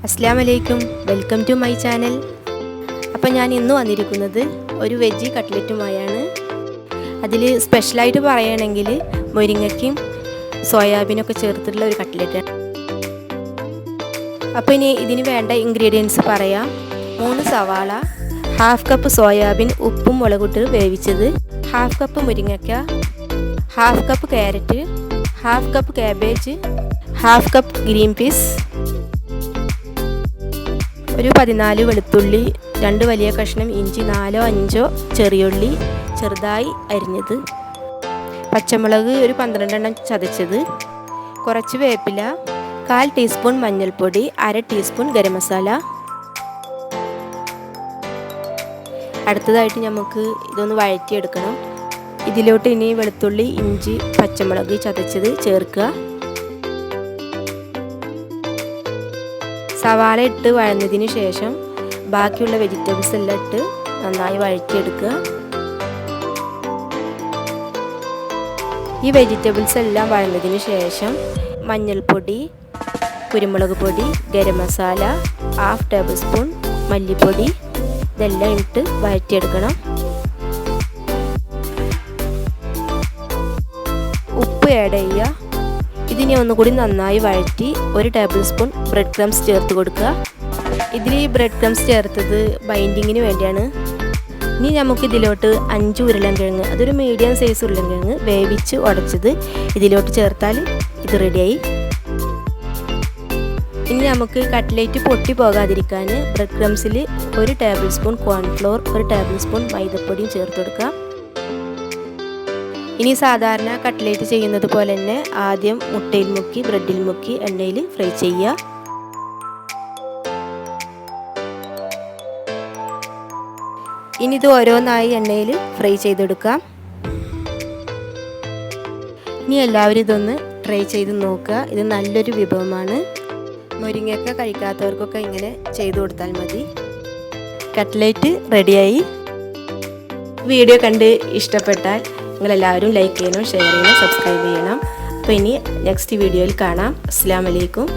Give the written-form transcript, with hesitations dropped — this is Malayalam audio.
Assalamu alaikum. Welcome to my channel. അപ്പോൾ ഞാൻ ഇന്ന് വന്നിരിക്കുന്നത് ഒരു വെജ് കട്ട്ലറ്റുമായാണ്. അതിൽ സ്പെഷ്യൽ ആയിട്ട് പറയുകയാണെങ്കിൽ മുരിങ്ങയ്ക്കും സോയാബീനൊക്കെ ചേർത്തിട്ടുള്ള ഒരു കട്ട്ലറ്റാണ്. അപ്പോൾ ഇനി ഇതിന് വേണ്ട ഇൻഗ്രീഡിയൻസ് പറയാം. 3 സവാള, 1/2 കപ്പ് സോയാബീൻ ഉപ്പും മുളകിട്ട് വേവിച്ചത്, 1/2 കപ്പ് മുരിങ്ങയ്ക്ക, 1/2 cup carrot, 1/2 cup cabbage, 1/2 cup green peas, ഒരു 14 വെളുത്തുള്ളി, 2 വലിയ കഷ്ണം ഇഞ്ചി, 4-5 ചെറിയുള്ളി ചെറുതായി അരിഞ്ഞത്, പച്ചമുളക് ഒരു 12 എണ്ണം ചതച്ചത്, കുറച്ച് വേപ്പില, 1/4 ടീസ്പൂൺ മഞ്ഞൾപ്പൊടി, 1/2 ടീസ്പൂൺ ഗരം മസാല. അടുത്തതായിട്ട് നമുക്ക് ഇതൊന്ന് വഴറ്റിയെടുക്കണം. ഇതിലോട്ട് ഇനി വെളുത്തുള്ളി, ഇഞ്ചി, പച്ചമുളക് ചതച്ചത് ചേർക്കുക. സവാള ഇട്ട് വഴന്നതിന് ശേഷം ബാക്കിയുള്ള വെജിറ്റബിൾസ് എല്ലാം ഇട്ട് നന്നായി വഴറ്റിയെടുക്കുക. ഈ വെജിറ്റബിൾസ് എല്ലാം വഴന്നതിന് ശേഷം മഞ്ഞൾപ്പൊടി, കുരുമുളക് പൊടി, ഗരം മസാല, 1/2 ടേബിൾ സ്പൂൺ മല്ലിപ്പൊടി ഇതെല്ലാം ഇട്ട് വഴറ്റിയെടുക്കണം. ഉപ്പ് ആഡ് ചെയ്യുക. ഇതിനെ ഒന്നുകൂടി നന്നായി വഴറ്റി 1 ടേബിൾ സ്പൂൺ ബ്രെഡ് ക്രംസ് ചേർത്ത് കൊടുക്കുക. ഇതിൽ ഈ ബ്രെഡ് ക്രംസ് ചേർത്തത് ബൈൻഡിങ്ങിന് വേണ്ടിയാണ്. ഇനി നമുക്ക് ഇതിലോട്ട് 5 ഉരുളൻകിഴങ്ങ്, അതൊരു മീഡിയം സൈസ് ഉരുളൻകിഴങ്ങ് വേവിച്ച് ഉടച്ചത് ഇതിലോട്ട് ചേർത്താൽ ഇത് റെഡിയായി. ഇനി നമുക്ക് കട്ട്ലേറ്റ് പൊട്ടി പോകാതിരിക്കാൻ ബ്രെഡ് ക്രംസിൽ 1 tablespoon cornflour, 1 tablespoon മൈദപ്പൊടിയും ചേർത്ത് കൊടുക്കുക. ഇനി സാധാരണ കട്ട്ലേറ്റ് ചെയ്യുന്നത് പോലെ തന്നെ ആദ്യം മുട്ടയിൽ മുക്കി ബ്രെഡിൽ മുക്കി എണ്ണയിൽ ഫ്രൈ ചെയ്യുക. ഇനി ഇത് ഓരോന്നായി എണ്ണയിൽ ഫ്രൈ ചെയ്തെടുക്കാം. ഇനി എല്ലാവരും ഇതൊന്ന് ട്രൈ ചെയ്ത് നോക്കുക. ഇത് നല്ലൊരു വിഭവമാണ്. മുരിങ്ങയൊക്കെ കഴിക്കാത്തവർക്കൊക്കെ ഇങ്ങനെ ചെയ്തു കൊടുത്താൽ മതി. കട്ട്ലേറ്റ് റെഡിയായി. വീഡിയോ കണ്ട് ഇഷ്ടപ്പെട്ടാൽ നിങ്ങളെല്ലാവരും ലൈക്ക് ചെയ്യണം, ഷെയർ ചെയ്യണം, സബ്സ്ക്രൈബ് ചെയ്യണം. അപ്പോൾ ഇനി നെക്സ്റ്റ് വീഡിയോയിൽ കാണാം. അസ്സലാമു അലൈക്കും.